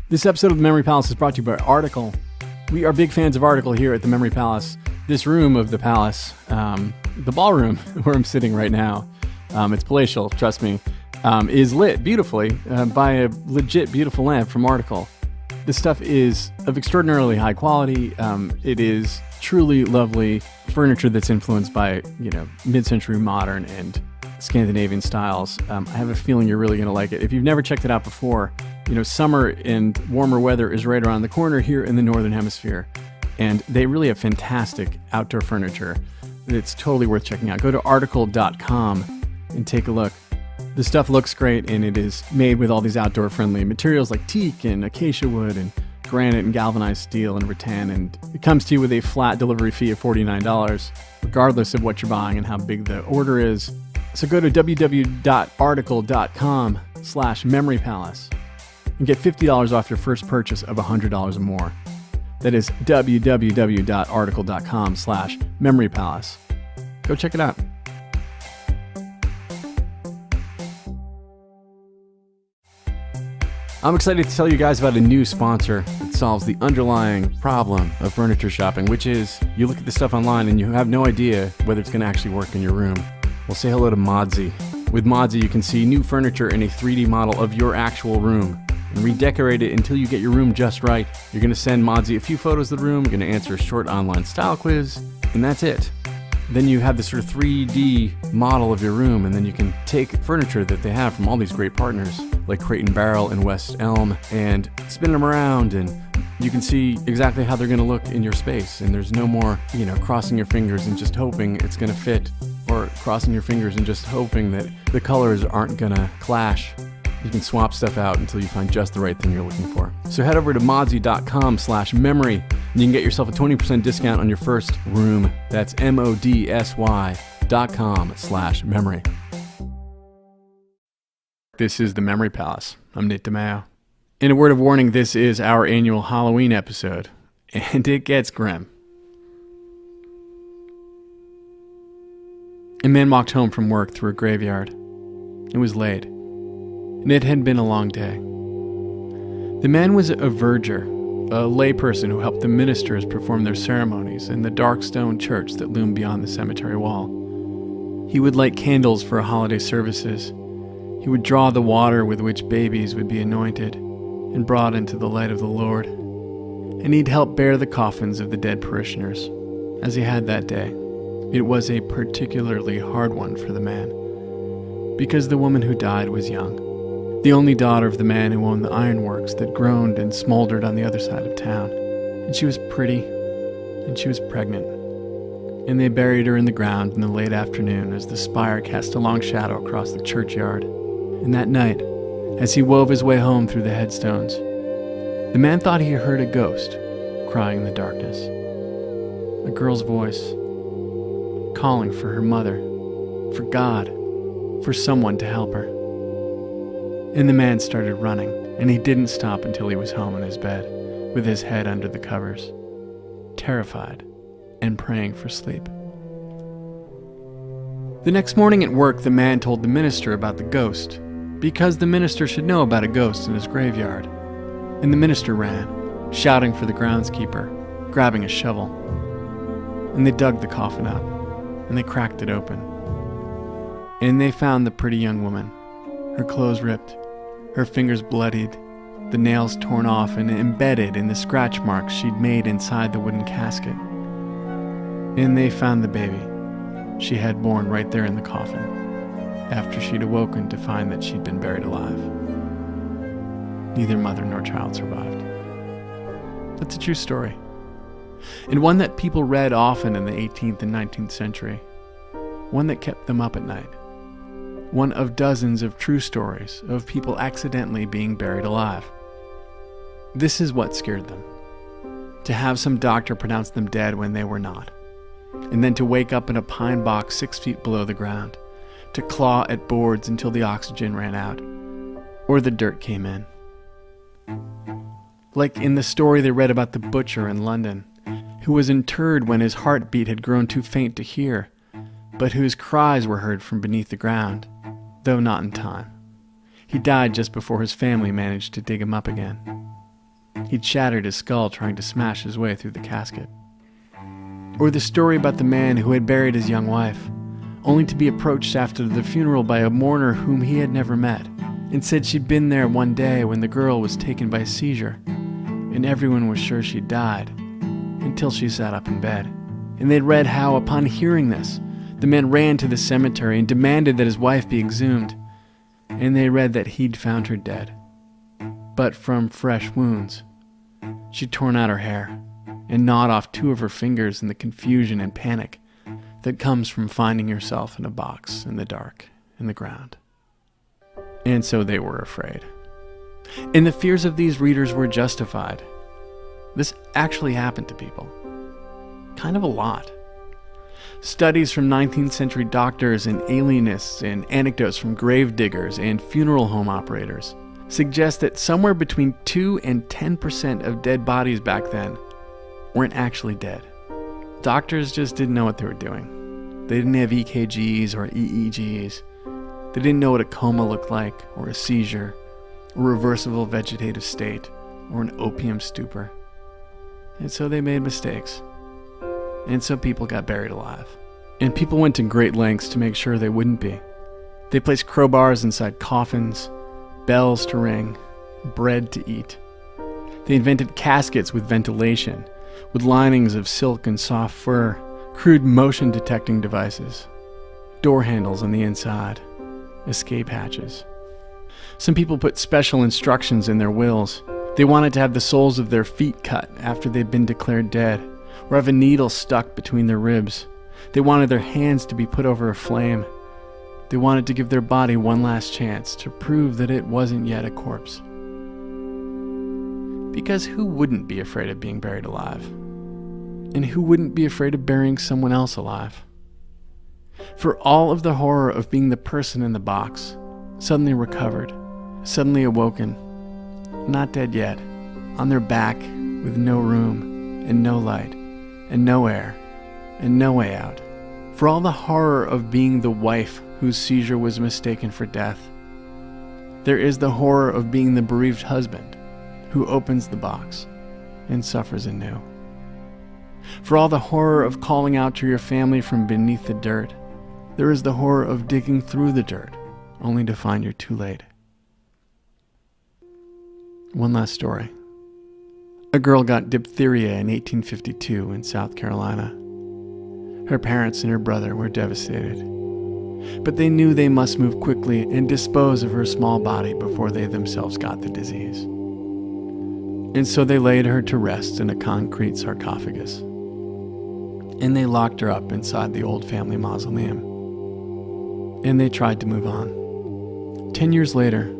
This episode of The Memory Palace is brought to you by Article. We are big fans of Article here at The Memory Palace. This room of the palace, the ballroom where I'm sitting right now, it's palatial, trust me, is lit beautifully by a legit beautiful lamp from Article. This stuff is of extraordinarily high quality. It is truly lovely furniture that's influenced by, mid-century modern and Scandinavian styles. I have a feeling you're really going to like it. If you've never checked it out before, summer and warmer weather is right around the corner here in the Northern Hemisphere. And they really have fantastic outdoor furniture. It's totally worth checking out. Go to article.com and take a look. The stuff looks great, and it is made with all these outdoor-friendly materials like teak and acacia wood and granite and galvanized steel and rattan. And it comes to you with a flat delivery fee of $49, regardless of what you're buying and how big the order is. So go to www.article.com/memorypalace and get $50 off your first purchase of $100 or more. That is www.article.com/memorypalace. Go check it out. I'm excited to tell you guys about a new sponsor that solves the underlying problem of furniture shopping, which is you look at the stuff online and you have no idea whether it's going to actually work in your room. Well, say hello to Modsy. With Modsy, you can see new furniture in a 3D model of your actual room and redecorate it until you get your room just right. You're going to send Modsy a few photos of the room, you're going to answer a short online style quiz, and that's it. Then you have this sort of 3D model of your room, and then you can take furniture that they have from all these great partners, like Crate and Barrel and West Elm, and spin them around, and you can see exactly how they're going to look in your space. And there's no more, crossing your fingers and just hoping it's going to fit, or crossing your fingers and just hoping that the colors aren't going to clash. You can swap stuff out until you find just the right thing you're looking for. So head over to modsy.com/memory and you can get yourself a 20% discount on your first room. That's modsy.com/memory. This is The Memory Palace. I'm Nick DiMeo. In a word of warning, this is our annual Halloween episode, and it gets grim. A man walked home from work through a graveyard. It was late, and it had been a long day. The man was a verger, a layperson who helped the ministers perform their ceremonies in the dark stone church that loomed beyond the cemetery wall. He would light candles for holiday services. He would draw the water with which babies would be anointed and brought into the light of the Lord. And he'd help bear the coffins of the dead parishioners, as he had that day. It was a particularly hard one for the man, because the woman who died was young, the only daughter of the man who owned the ironworks that groaned and smoldered on the other side of town. And she was pretty, and she was pregnant. And they buried her in the ground in the late afternoon as the spire cast a long shadow across the churchyard. And that night, as he wove his way home through the headstones, the man thought he heard a ghost crying in the darkness. A girl's voice, calling for her mother, for God, for someone to help her. And the man started running, and he didn't stop until he was home in his bed, with his head under the covers, terrified and praying for sleep. The next morning at work, the man told the minister about the ghost, because the minister should know about a ghost in his graveyard. And the minister ran, shouting for the groundskeeper, grabbing a shovel. And they dug the coffin up, and they cracked it open. And they found the pretty young woman, her clothes ripped, her fingers bloodied, the nails torn off and embedded in the scratch marks she'd made inside the wooden casket. And they found the baby she had born right there in the coffin, after she'd awoken to find that she'd been buried alive. Neither mother nor child survived. That's a true story, and one that people read often in the 18th and 19th century, one that kept them up at night. One of dozens of true stories of people accidentally being buried alive. This is what scared them. To have some doctor pronounce them dead when they were not. And then to wake up in a pine box 6 feet below the ground. To claw at boards until the oxygen ran out. Or the dirt came in. Like in the story they read about the butcher in London, who was interred when his heartbeat had grown too faint to hear, but whose cries were heard from beneath the ground, though not in time. He died just before his family managed to dig him up again. He'd shattered his skull trying to smash his way through the casket. Or the story about the man who had buried his young wife, only to be approached after the funeral by a mourner whom he had never met, and said she'd been there one day when the girl was taken by a seizure, and everyone was sure she'd died, until she sat up in bed. And they'd read how, upon hearing this, the man ran to the cemetery and demanded that his wife be exhumed, and they read that he'd found her dead, but from fresh wounds. She'd torn out her hair and gnawed off 2 of her fingers in the confusion and panic that comes from finding yourself in a box in the dark in the ground. And so they were afraid. And the fears of these readers were justified. This actually happened to people. Kind of a lot. Studies from 19th century doctors and alienists and anecdotes from grave diggers and funeral home operators suggest that somewhere between 2 and 10% of dead bodies back then weren't actually dead. Doctors just didn't know what they were doing. They didn't have EKGs or EEGs. They didn't know what a coma looked like, or a seizure, or reversible vegetative state, or an opium stupor. And so they made mistakes. And so people got buried alive. And people went to great lengths to make sure they wouldn't be. They placed crowbars inside coffins, bells to ring, bread to eat. They invented caskets with ventilation, with linings of silk and soft fur, crude motion-detecting devices, door handles on the inside, escape hatches. Some people put special instructions in their wills. They wanted to have the soles of their feet cut after they'd been declared dead, or have a needle stuck between their ribs. They wanted their hands to be put over a flame. They wanted to give their body one last chance to prove that it wasn't yet a corpse. Because who wouldn't be afraid of being buried alive? And who wouldn't be afraid of burying someone else alive? For all of the horror of being the person in the box, suddenly recovered, suddenly awoken, not dead yet, on their back with no room and no light and no air and no way out. For all the horror of being the wife whose seizure was mistaken for death, there is the horror of being the bereaved husband who opens the box and suffers anew. For all the horror of calling out to your family from beneath the dirt, there is the horror of digging through the dirt only to find you're too late. One last story. A girl got diphtheria in 1852 in South Carolina. Her parents and her brother were devastated, but they knew they must move quickly and dispose of her small body before they themselves got the disease. And so they laid her to rest in a concrete sarcophagus, and they locked her up inside the old family mausoleum. And they tried to move on. 10 years later,